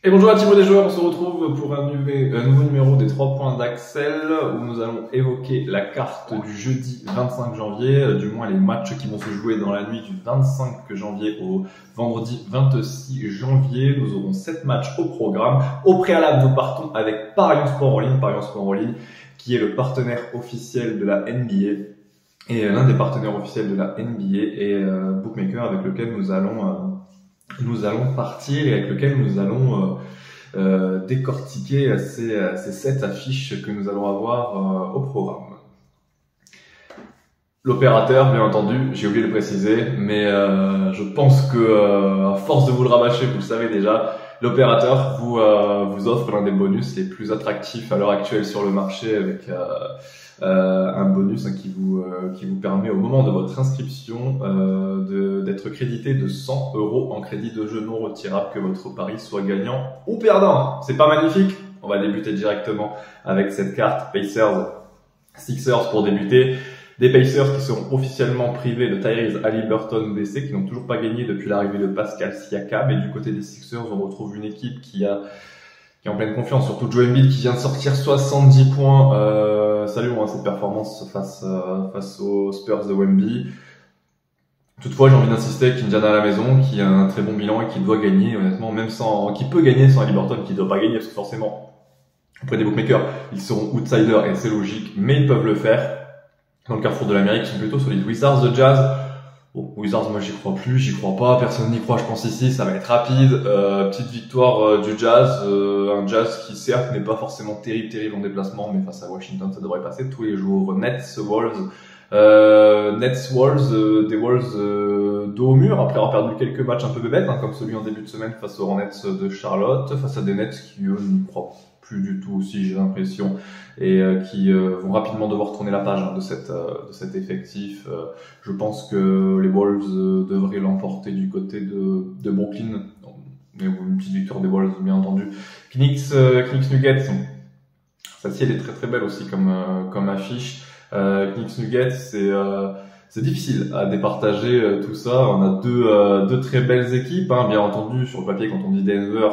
Et bonjour à Thibaut des joueurs, on se retrouve pour un nouveau numéro des 3 points d'Axel où nous allons évoquer la carte du jeudi 25 janvier, du moins les matchs qui vont se jouer dans la nuit du 25 janvier au vendredi 26 janvier. Nous aurons 7 matchs au programme. Au préalable, nous partons avec Parions Sport en ligne, Parions Sport en ligne qui est le partenaire officiel de la NBA et l'un des partenaires officiels de la NBA et Bookmaker avec lequel nous allons partir et avec lequel nous allons décortiquer ces 7 affiches que nous allons avoir au programme. L'opérateur, bien entendu, j'ai oublié de le préciser, mais je pense que à force de vous le rabâcher, vous le savez déjà, l'opérateur vous offre l'un des bonus les plus attractifs à l'heure actuelle sur le marché avec un bonus qui vous permet au moment de votre inscription d'être crédité de 100 € en crédit de jeu non retirable, que votre pari soit gagnant ou perdant. C'est pas magnifique? On va débuter directement avec cette carte Pacers Sixers pour débuter. Des Pacers qui sont officiellement privés de Tyrese Haliburton blessé, qui n'ont toujours pas gagné depuis l'arrivée de Pascal Siakam. Et du côté des Sixers, on retrouve une équipe qui est en pleine confiance, surtout Joel Embiid qui vient de sortir 70 points. Saluons cette performance face aux Spurs de Wemby. Toutefois, j'ai envie d'insister avec Indiana à la maison, qui a un très bon bilan et qui doit gagner, honnêtement, qui peut gagner sans Haliburton, qui ne doit pas gagner, parce que forcément, auprès des bookmakers, ils seront outsiders et c'est logique, mais ils peuvent le faire. Dans le carrefour de l'Amérique, ils sont plutôt sur les Wizards de Jazz. Bon, Wizards, moi j'y crois plus, j'y crois pas, personne n'y croit, je pense ici, ça va être rapide. Petite victoire du Jazz, un Jazz qui certes n'est pas forcément terrible en déplacement, mais face à Washington ça devrait passer tous les jours. Nets Wolves, des Wolves dos au mur après avoir perdu quelques matchs un peu bébêtes, comme celui en début de semaine face aux Hornets de Charlotte, face à des Nets qui eux n'y croient plus du tout aussi, j'ai l'impression, et qui vont rapidement devoir tourner la page de cet effectif. Je pense que les Wolves devraient l'emporter du côté de Brooklyn. Mais une petite victoire des Wolves, bien entendu. Knicks Nuggets, celle-ci elle est très belle aussi comme affiche. Knicks Nuggets, c'est difficile à départager tout ça. On a deux très belles équipes, bien entendu. Sur le papier, quand on dit Denver,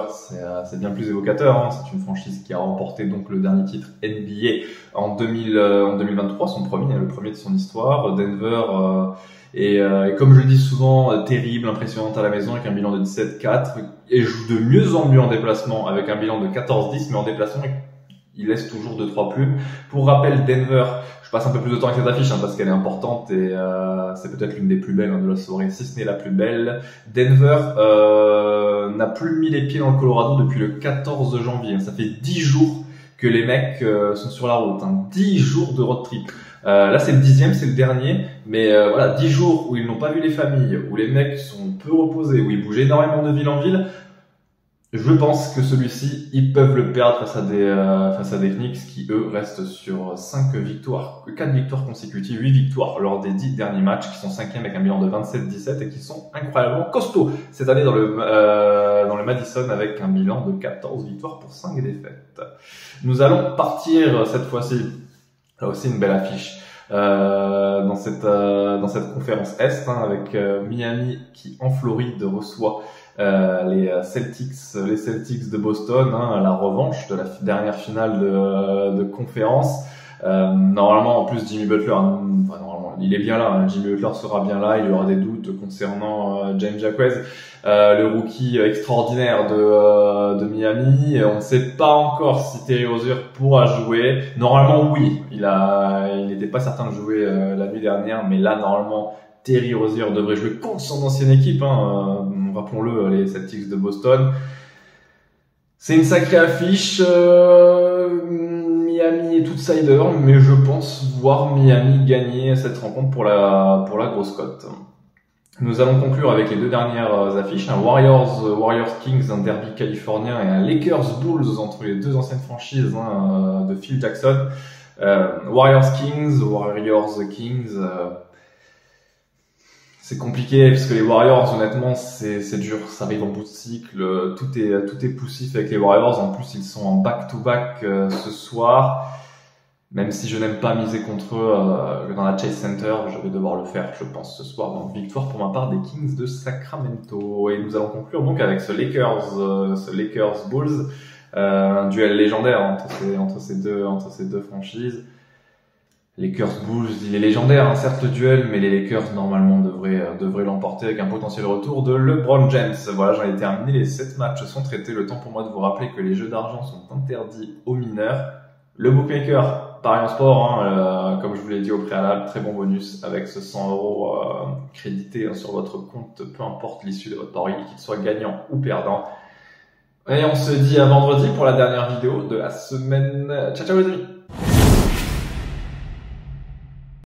c'est bien plus évocateur. C'est une franchise qui a remporté donc le dernier titre NBA en 2023, le premier de son histoire. Denver et comme je le dis souvent, terrible, impressionnante à la maison avec un bilan de 17-4 et joue de mieux en mieux en déplacement avec un bilan de 14-10, mais en déplacement il laisse toujours 2-3 plumes. Pour rappel, Denver, je passe un peu plus de temps avec cette affiche parce qu'elle est importante et c'est peut-être l'une des plus belles de la soirée, si ce n'est la plus belle. Denver n'a plus mis les pieds dans le Colorado depuis le 14 janvier. Ça fait 10 jours que les mecs sont sur la route. 10 jours de road trip. Là c'est le 10e, c'est le dernier, mais voilà, 10 jours où ils n'ont pas vu les familles, où les mecs sont peu reposés, où ils bougent énormément de ville en ville. Je pense que celui-ci, ils peuvent le perdre face à des Knicks qui, eux, restent sur 4 victoires consécutives, 8 victoires lors des 10 derniers matchs, qui sont 5e avec un bilan de 27-17 et qui sont incroyablement costauds cette année dans le Madison avec un bilan de 14 victoires pour 5 défaites. Nous allons partir cette fois-ci, là aussi une belle affiche, dans cette conférence Est, avec Miami qui, en Floride, reçoit les Celtics de Boston, la revanche de la dernière finale de conférence. Normalement, en plus, Jimmy Butler, normalement, il est bien là. Jimmy Butler sera bien là. Il y aura des doutes concernant James Jacquez, le rookie extraordinaire de Miami. On ne sait pas encore si Terry Rozier pourra jouer. Normalement, oui. Il n'était pas certain de jouer la nuit dernière, mais là, normalement, Terry Rozier devrait jouer contre son ancienne équipe, rappelons-le, les Celtics de Boston. C'est une sacrée affiche. Miami est outsider, mais je pense voir Miami gagner cette rencontre pour la grosse cote. Nous allons conclure avec les 2 dernières affiches, un Warriors Kings, un derby californien, et un Lakers Bulls entre les 2 anciennes franchises de Phil Jackson. Warriors Kings. C'est compliqué parce que les Warriors, honnêtement, c'est dur. Ça arrive en bout de cycle. Tout est poussif avec les Warriors. En plus, ils sont en back-to-back ce soir. Même si je n'aime pas miser contre eux dans la Chase Center, je vais devoir le faire, je pense, ce soir. Donc victoire pour ma part des Kings de Sacramento. Et nous allons conclure donc avec ce Lakers Bulls, un duel légendaire entre ces deux franchises. Lakers Bulls, il est légendaire, hein, certes le duel, mais les Lakers normalement devraient l'emporter avec un potentiel retour de LeBron James. Voilà, j'en ai terminé, les 7 matchs sont traités. Le temps pour moi de vous rappeler que les jeux d'argent sont interdits aux mineurs. Le bookmaker, Paris en sport, hein, comme je vous l'ai dit au préalable, très bon bonus avec ce 100 € crédité sur votre compte, peu importe l'issue de votre pari, qu'il soit gagnant ou perdant. Et on se dit à vendredi pour la dernière vidéo de la semaine. Ciao ciao les amis.